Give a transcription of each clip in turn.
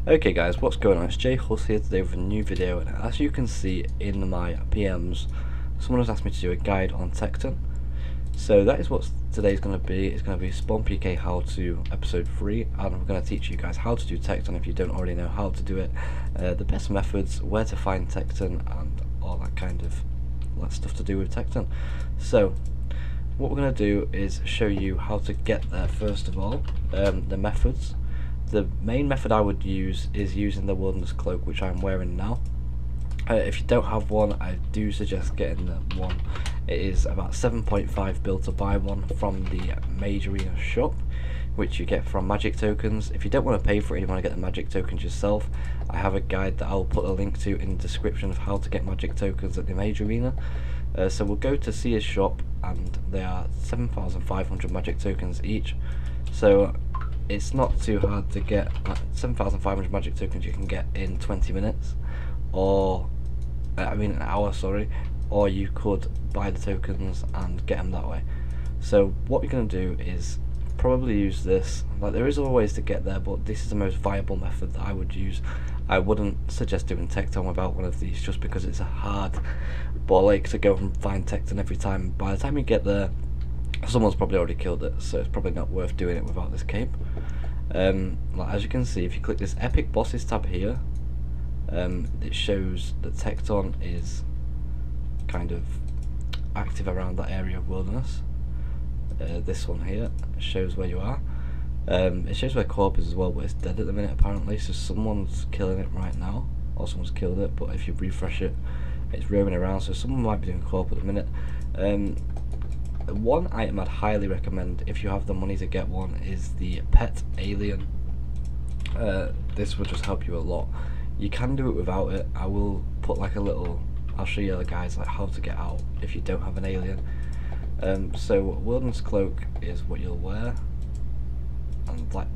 Okay guys, what's going on? It's Jay Huss here today with a new video, and as you can see in my PMs, someone has asked me to do a guide on Tekton. So that is what today's going to be. It's going to be SpawnPK How To episode 3, and I'm going to teach you guys how to do Tekton if you don't already know how to do it, the best methods, where to find Tekton, and all that kind of stuff to do with Tekton. So what we're going to do is show you how to get there first of all, the methods. The main method I would use is using the wilderness cloak, which I'm wearing now. If you don't have one, I do suggest getting the one. It is about 7.5 bill to buy one from the Mage Arena shop, which you get from magic tokens. If you don't want to pay for it, you want to get the magic tokens yourself, I have a guide that I'll put a link to in the description of how to get magic tokens at the Mage Arena. So we'll go to see his shop, and they are 7,500 magic tokens each. So it's not too hard to get. 7,500 magic tokens you can get in 20 minutes, or an hour, sorry, or you could buy the tokens and get them that way. So what we're going to do is probably use this. Like, there is other ways to get there, but this is the most viable method that I would use. I wouldn't suggest doing Tekton without one of these, just because it's a hard ball ache to go and find Tekton every time. By the time you get there, someone's probably already killed it, so it's probably not worth doing it without this cape. Like, as you can see, if you click this epic bosses tab here, it shows that Tekton is kind of active around that area of wilderness. This one here shows where you are. It shows where Corp is as well, but it's dead at the minute apparently, so someone's killing it right now, or someone's killed it, but if you refresh it, it's roaming around, so someone might be doing Corp at the minute. One item I'd highly recommend if you have the money to get one is the Pet Alien. This will just help you a lot. You can do it without it. I will put like a little, I'll show you guys like how to get out if you don't have an alien. So wilderness cloak is what you'll wear, and like,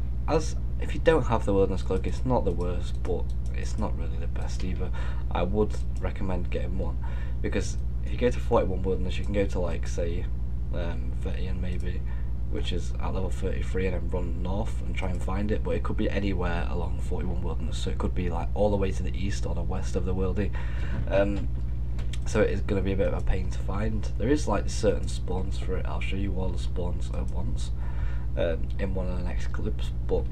if you don't have the wilderness cloak, it's not the worst, but it's not really the best either. I would recommend getting one, because if you go to 41 wilderness, you can go to like say Vetian maybe, which is at level 33, and then run north and try and find it, but it could be anywhere along 41 wilderness, so it could be like all the way to the east or the west of the worldy. So it is going to be a bit of a pain to find. There is like certain spawns for it. I'll show you all the spawns at once in one of the next clips, but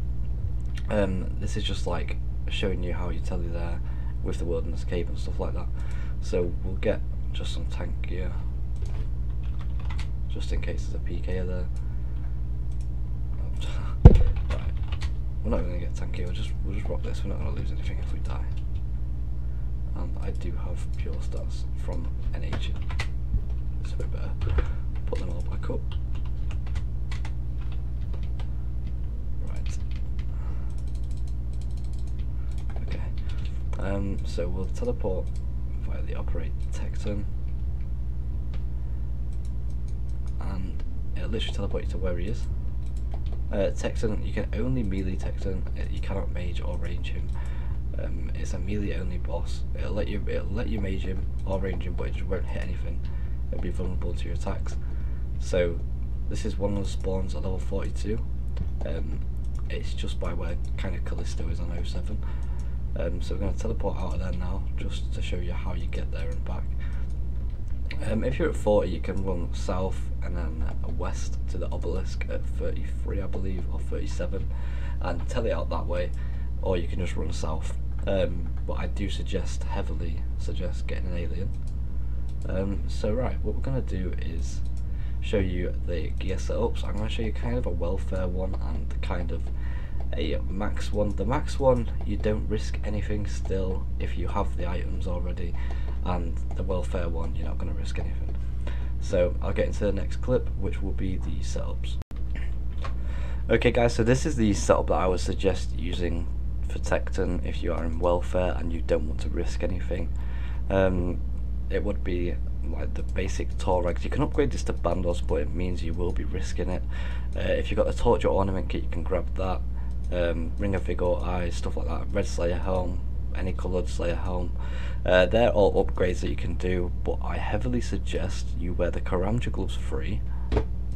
this is just like showing you how you tell you there with the wilderness cape and stuff like that. So we'll get just some tank gear, just in case there's a PK there. Right, we're not going to get tank gear, we'll just rock this. We're not going to lose anything if we die. And I do have pure stats from NH, so we better put them all back up. Right. Okay. So we'll teleport via the operate Tekton, and it'll literally teleport you to where he is. Tekton, you can only melee Tekton. You cannot mage or range him. It's a melee only boss. It'll let you mage him or range him, but it just won't hit anything. It'll be vulnerable to your attacks. So this is one of the spawns at level 42. It's just by where kind of Callisto is on 07. So we're going to teleport out of there now, just to show you how you get there and back. If you're at 40, you can run south and then west to the obelisk at 33, I believe, or 37, and tele out that way, or you can just run south. But I do heavily suggest getting an alien. So right, what we're going to do is show you the gear setups. I'm going to show you kind of a welfare one and kind of a max one. The max one, you don't risk anything still if you have the items already, and the welfare one, you're not going to risk anything. So I'll get into the next clip, which will be the setups. Okay guys, so this is the setup that I would suggest using for Tekton if you are in welfare and you don't want to risk anything. It would be like the basic Torags. You can upgrade this to Bandos, but it means you will be risking it. If you've got the Torture Ornament kit, you can grab that. Ring of Vigor Eyes, stuff like that. Red Slayer Helm, any coloured Slayer Helm. They're all upgrades that you can do, but I heavily suggest you wear the Karamja Gloves free,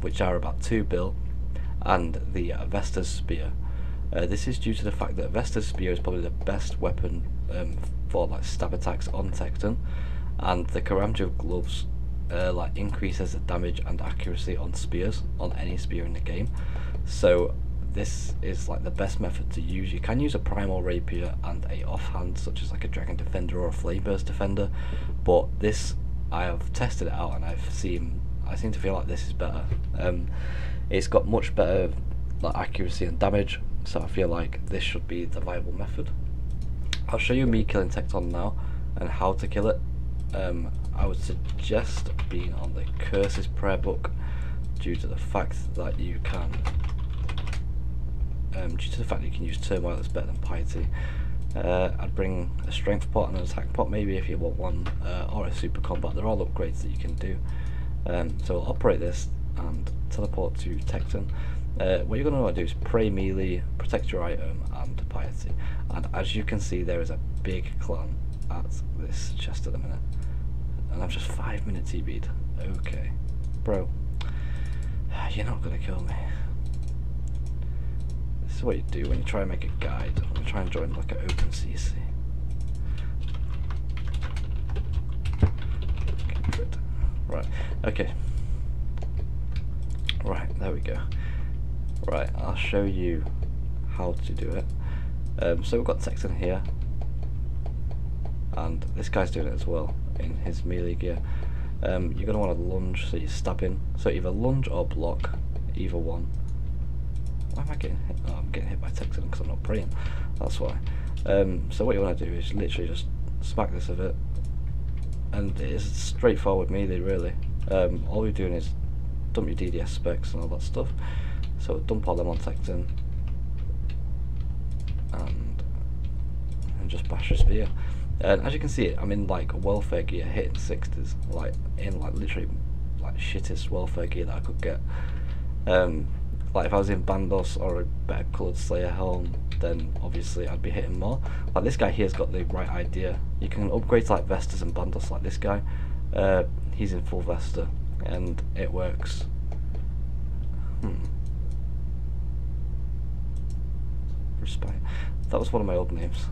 which are about 2 bill, and the Vesta's Spear. This is due to the fact that Vesta's spear is probably the best weapon for like stab attacks on Tekton, and the Karamjo gloves like increases the damage and accuracy on spears, on any spear in the game. So this is like the best method to use. You can use a primal rapier and a offhand such as like a dragon defender or a flame burst defender, but this, I have tested it out and I seem to feel like this is better. It's got much better like accuracy and damage, so I feel like this should be the viable method. I'll show you me killing Tekton now and how to kill it. I would suggest being on the Curses prayer book due to the fact that you can use turmoil, it's better than piety. I'd bring a strength pot and an attack pot maybe if you want one, or a super combat. They're all upgrades that you can do. So I'll operate this and teleport to Tekton. What you're going to want to do is pray melee, protect your item, and piety. And as you can see, there is a big clan at this chest at the minute. And I've just 5 minutes TB'd. Okay. Bro, you're not going to kill me. This is what you do when you try and make a guide. I'm going to try and join like an open CC. Right, okay. Right, there we go. Right, I'll show you how to do it. So we've got Tekton here, and this guy's doing it as well in his melee gear. You're going to want to lunge, so you're stabbing. So either lunge or block, either one. Why am I getting hit? Oh, I'm getting hit by Tekton because I'm not praying. That's why. So what you want to do is literally just smack this of it, and it is straightforward melee really. All you're doing is dump your DDS specs and all that stuff. So dump all them on Tekton and just bash your spear. And as you can see, I'm in like welfare gear, hitting 60s, like in like literally like shittest welfare gear that I could get. Like if I was in Bandos or a better coloured Slayer helm, then obviously I'd be hitting more. Like this guy here's got the right idea. You can upgrade to like Vestas and Bandos like this guy. He's in full Vesta and it works. Respite. That was one of my old names.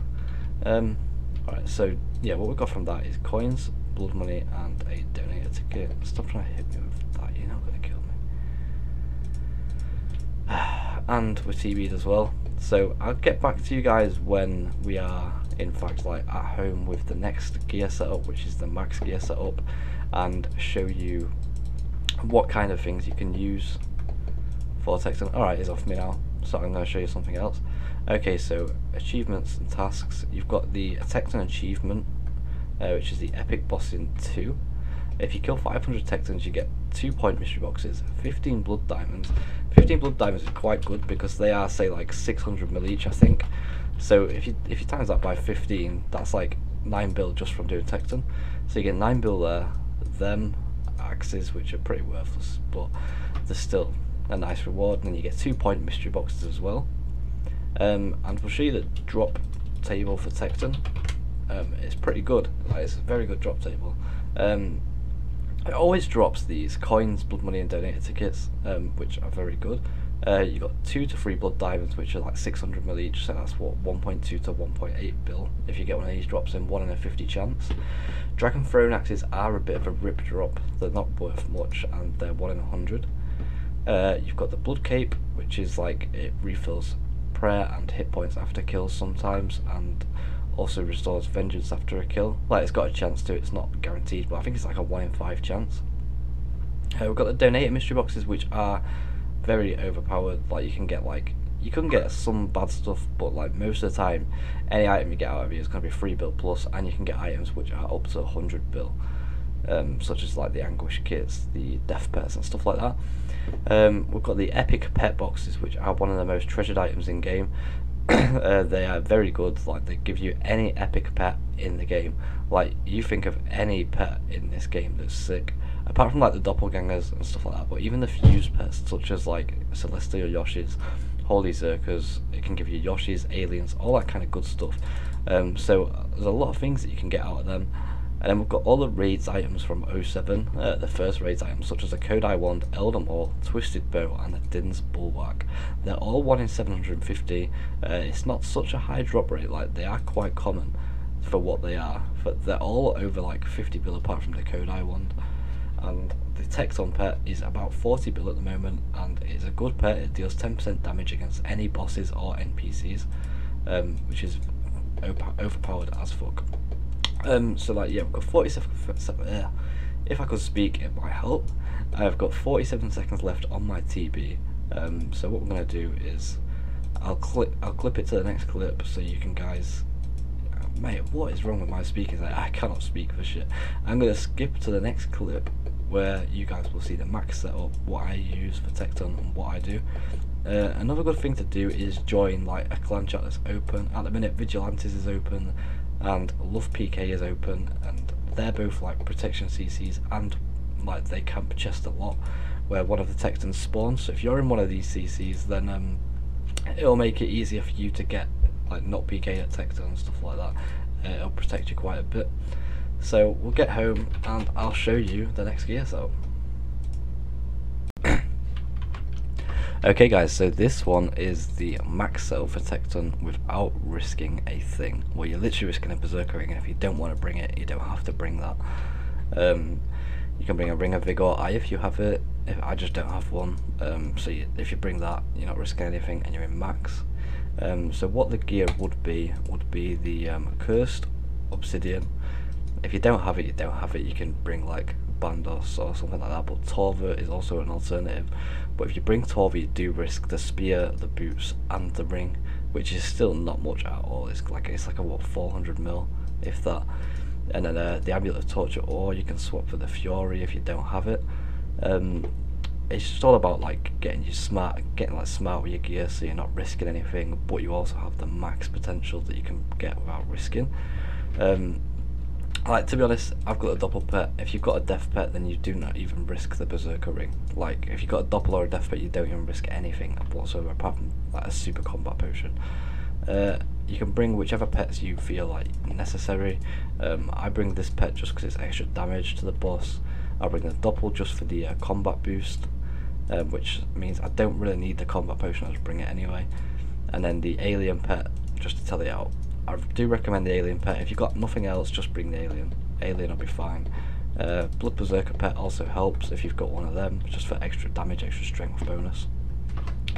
Alright, so yeah, what we got from that is coins, blood money, and a donator ticket. Stop trying to hit me with that, you're not going to kill me. And we're TB'd as well. So I'll get back to you guys when we are in fact like at home with the next gear setup, which is the max gear setup, and show you what kind of things you can use for Tekton. Alright, he's off me now, so I'm going to show you something else. Okay, so achievements and tasks. You've got the Tekton achievement, which is the epic boss in 2. If you kill 500 Tektons, you get 2-point mystery boxes, 15 blood diamonds. 15 blood diamonds is quite good because they are, say, like 600 mil each, I think. So if you times that by 15, that's like 9 bill just from doing Tekton. So you get 9 bill there. Them axes, which are pretty worthless, but they're still a nice reward. And then you get 2-point mystery boxes as well. And we'll show you the drop table for Tekton. It's pretty good. Like, it's a very good drop table. It always drops these coins, blood money, and donator tickets, which are very good. You got 2 to 3 blood diamonds, which are like 600 mil each, so that's what 1.2 to 1.8 bill. If you get one of these drops in 1 in a 50 chance. Dragon throne axes are a bit of a rip drop. They're not worth much, and they're 1 in 100. You've got the blood cape, which is like it refills prayer and hit points after kills sometimes, and also restores vengeance after a kill. Like, it's got a chance to, it's not guaranteed, but I think it's like a 1 in 5 chance. We've got the donator mystery boxes, which are very overpowered. Like, you can get some bad stuff, but like most of the time any item you get out of it is going to be 3 bill plus, and you can get items which are up to 100 bill, such as like the anguish kits, the death pets and stuff like that. We've got the epic pet boxes, which are one of the most treasured items in game. They are very good. Like, they give you any epic pet in the game. Like, you think of any pet in this game that's sick, apart from like the doppelgangers and stuff like that, but even the fused pets such as like celestial yoshis, holy zerkers, it can give you yoshis, aliens, all that kind of good stuff. So there's a lot of things that you can get out of them. And then we've got all the raids items from 07, the first raids items such as the Kodai Wand, Elder Maul, Twisted Bow and the Din's Bulwark. They're all 1 in 750. It's not such a high drop rate, like they are quite common for what they are, but they're all over like 50 bill apart from the Kodai Wand. And the Tekton Pet is about 40 bill at the moment, and it's a good pet. It deals 10% damage against any bosses or NPCs, which is overpowered as fuck. So like yeah, we've got 47. If I could speak, it might help. I've got 47 seconds left on my TB. So what we're gonna do is I'll clip it to the next clip so you can guys. Mate, what is wrong with my speakers? I cannot speak for shit. I'm gonna skip to the next clip where you guys will see the max setup, what I use for Tekton and what I do. Another good thing to do is join like a clan chat that's open. At the minute, Vigilantes is open and Love PK is open, and they're both like protection CCs and like they camp chest a lot where one of the Tektons spawns. So if you're in one of these CCs, then it'll make it easier for you to get like not PK at Tekton and stuff like that. It'll protect you quite a bit. So we'll get home and I'll show you the next gear setup. Okay guys, so this one is the max setup for Tekton without risking a thing. Well, you're literally risking a Berserker ring, and if you don't want to bring it, you don't have to bring that. You can bring a Ring of Vigor Eye if you have it. I just don't have one, so if you bring that, you're not risking anything and you're in max. So what the gear would be the Cursed Obsidian. If you don't have it, you don't have it. You can bring like Bandos or something like that, but Torva is also an alternative. But if you bring Torva, you do risk the spear, the boots and the ring, which is still not much at all. It's like a what, 400 mil, if that. And then the Amulet of Torture, or you can swap for the Fury if you don't have it. It's just all about like getting smart with your gear, so you're not risking anything, but you also have the max potential that you can get without risking. Like, to be honest, I've got a Doppel Pet. If you've got a Death Pet, then you do not even risk the Berserker ring. Like, if you've got a Doppel or a Death Pet, you don't even risk anything whatsoever apart from like a super combat potion. You can bring whichever pets you feel like necessary. I bring this pet just because it's extra damage to the boss. I'll bring the Doppel just for the combat boost, which means I don't really need the combat potion, I'll just bring it anyway. And then the Alien Pet, just to tell you out. I do recommend the Alien Pet. If you've got nothing else, just bring the Alien. Alien will be fine. Blood Berserker Pet also helps if you've got one of them, just for extra damage, extra strength bonus.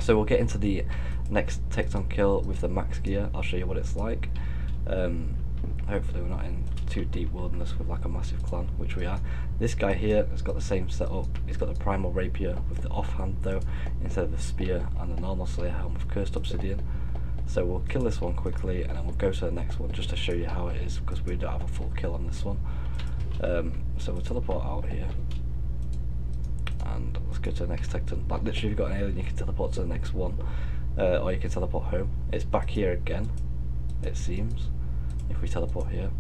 So we'll get into the next Tekton kill with the max gear. I'll show you what it's like. Hopefully we're not in too deep wilderness with like a massive clan, which we are. This guy here has got the same setup. He's got the Primal Rapier with the offhand though, instead of the spear, and the normal Slayer Helm of Cursed Obsidian. So we'll kill this one quickly and then we'll go to the next one just to show you how it is, because we don't have a full kill on this one. So we'll teleport out here and let's go to the next Tekton. Like literally, if you've got an alien, you can teleport to the next one, or you can teleport home. It's back here again, it seems, if we teleport here.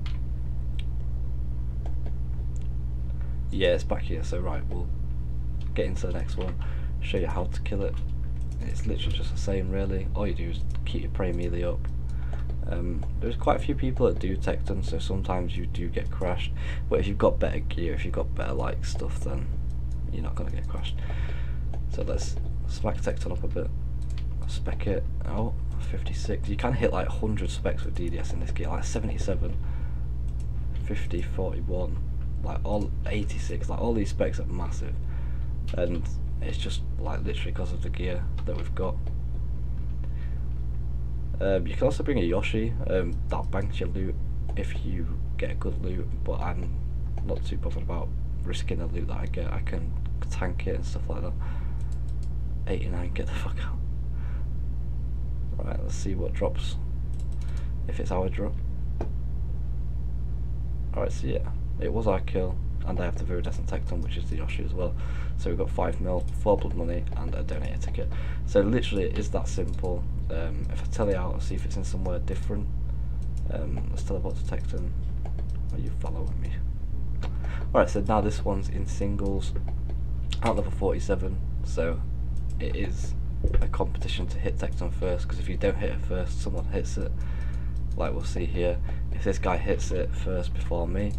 Yeah, it's back here. So right, we'll get into the next one, show you how to kill it. It's literally just the same really. All you do is keep your prey melee up. There's quite a few people that do Tekton, so sometimes you do get crashed, but if you've got better gear, if you've got better like stuff, then you're not going to get crashed. So let's smack Tekton up a bit, spec it. Oh, 56. You can hit like 100 specs with DDS in this gear, like 77, 50, 41, like all 86, like all these specs are massive, and it's just like literally because of the gear that we've got. You can also bring a Yoshi, that banks your loot if you get a good loot, but I'm not too bothered about risking the loot that I get. I can tank it and stuff like that. 89, get the fuck out. Right, let's see what drops, if it's our drop. Alright, so yeah, it was our kill, and I have the Viridescent Tekton, which is the Yoshi as well. So we've got 5 mil, 4 blood money, and a donator ticket. So literally it is that simple. If I tele out, I'll see if it's in somewhere different. Let's teleport to Tekton. Are you following me? Alright, so now this one's in singles at level 47, so it is a competition to hit Tekton first, because if you don't hit it first, someone hits it. Like we'll see here, if this guy hits it first before me,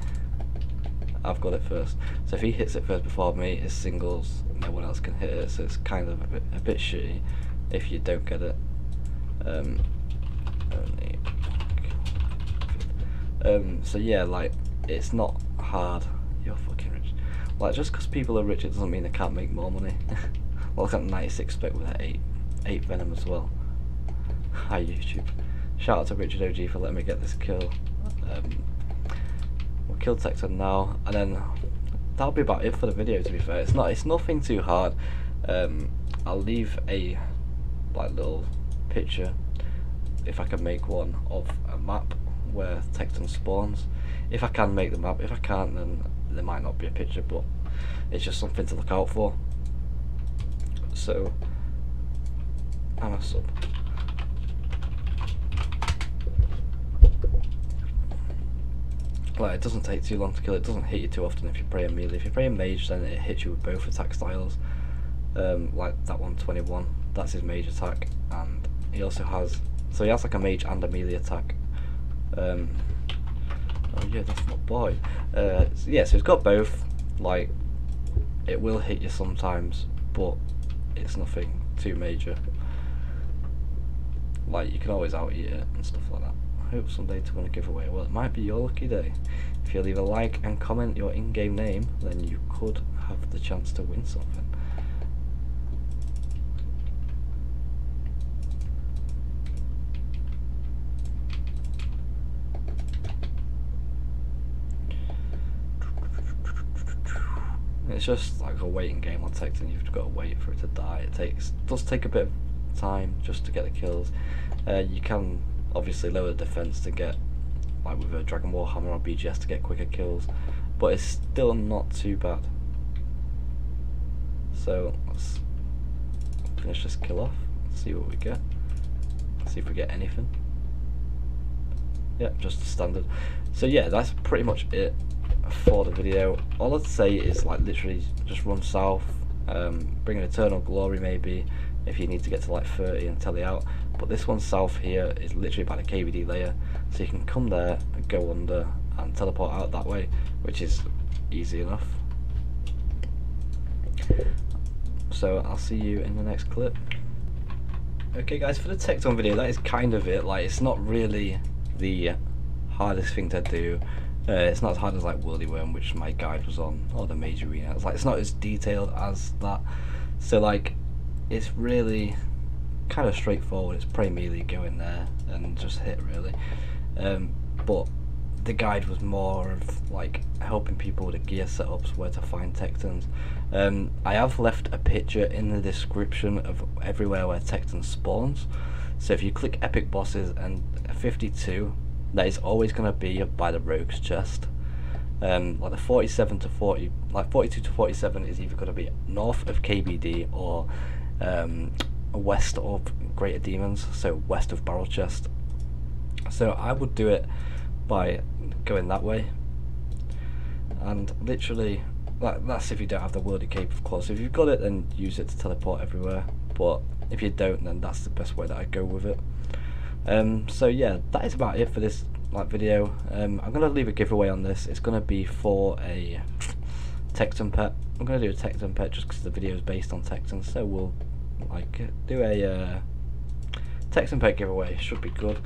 I've got it first. So if he hits it first before me, it's singles, no one else can hit it, so it's kind of a bit shitty if you don't get it. So yeah, like, it's not hard. You're fucking rich. Like, just because people are rich, it doesn't mean they can't make more money. Well, look at 96 spec with that 8 venom as well. Hi YouTube. Shout out to Richard OG for letting me get this kill. We'll kill Tekton now, and then that'll be about it for the video. To be fair, it's nothing too hard. I'll leave a like little picture if I can make one of a map where Tekton spawns. If I can make the map, if I can't, then there might not be a picture, but it's just something to look out for. So, I'm a sub. Like, it doesn't take too long to kill, it doesn't hit you too often if you play a melee. If you play a mage, then it hits you with both attack styles. Like that 121, that's his mage attack, and he also has, so he has like a mage and a melee attack. Oh yeah, that's my boy. Yeah, so he's got both. Like, it will hit you sometimes, but it's nothing too major. Like, you can always out-eat it and stuff like that. I hope someday to win a giveaway. Well, it might be your lucky day. If you leave a like and comment your in-game name, then you could have the chance to win something. It's just like a waiting game on Tekton. You've got to wait for it to die. Does take a bit of time just to get the kills. You can obviously lower the defense to get, like with a Dragon Warhammer or BGS, to get quicker kills, but it's still not too bad. So let's finish this kill off, see what we get, see if we get anything. Yep, just standard. So yeah, that's pretty much it for the video. All I'd say is, like, literally just run south, bring an Eternal Glory maybe if you need to get to like 30 and tele out, but this one south here is literally by the KVD layer, so you can come there and go under and teleport out that way, which is easy enough. So I'll see you in the next clip. Okay guys, for the Tekton video, that is kind of it. Like, it's not really the hardest thing to do. It's not as hard as like Worldy Worm, which my guide was on, or the Mage Arena. It's not as detailed as that. So like, it's really kind of straightforward. It's pretty melee, go in there and just hit really. But the guide was more of like helping people with the gear setups, where to find Tektons. I have left a picture in the description of everywhere where Tekton spawns. So if you click epic bosses and 52, that is always going to be by the rogue's chest. Like the 47 to 40, like 42 to 47 is either going to be north of KBD or west of Greater Demons, so west of Barrel Chest. So I would do it by going that way, and literally that's if you don't have the Worldy Cape, of course. If you've got it, then use it to teleport everywhere, but if you don't, then that's the best way that I go with it. So yeah, that is about it for this video. I'm gonna leave a giveaway on this. It's gonna be for a Tekton Pet. I'm gonna do a Tekton Pet just because the video is based on Tekton, so we'll like do a Tekton Pet giveaway. Should be good.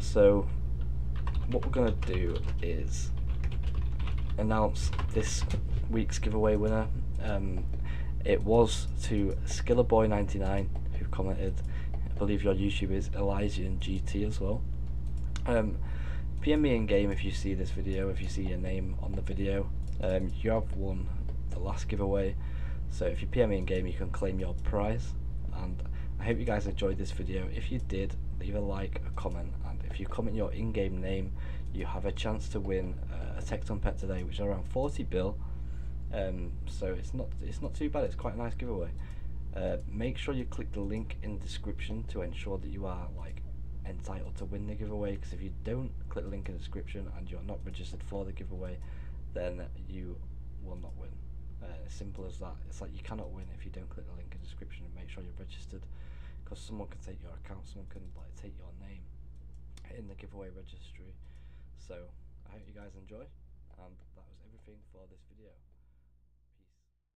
So what we're gonna do is announce this week's giveaway winner. It was to Skillerboy99 who commented. I believe your YouTube is Elysian GT as well. PM me in game if you see this video, if you see your name on the video. You have won the last giveaway, so if you PM me in game, you can claim your prize. And I hope you guys enjoyed this video. If you did, leave a like, a comment, and if you comment your in-game name, you have a chance to win a Tekton Pet today, which is around 40 bill. So it's not too bad. It's quite a nice giveaway. Make sure you click the link in the description to ensure that you are like entitled to win the giveaway, because if you don't click the link in the description and you're not registered for the giveaway, then you will not win. As simple as that. It's like you cannot win if you don't click the link in the description and make sure you're registered, because someone can take your account, someone can like take your name in the giveaway registry. So I hope you guys enjoy, and that was everything. everything for this video.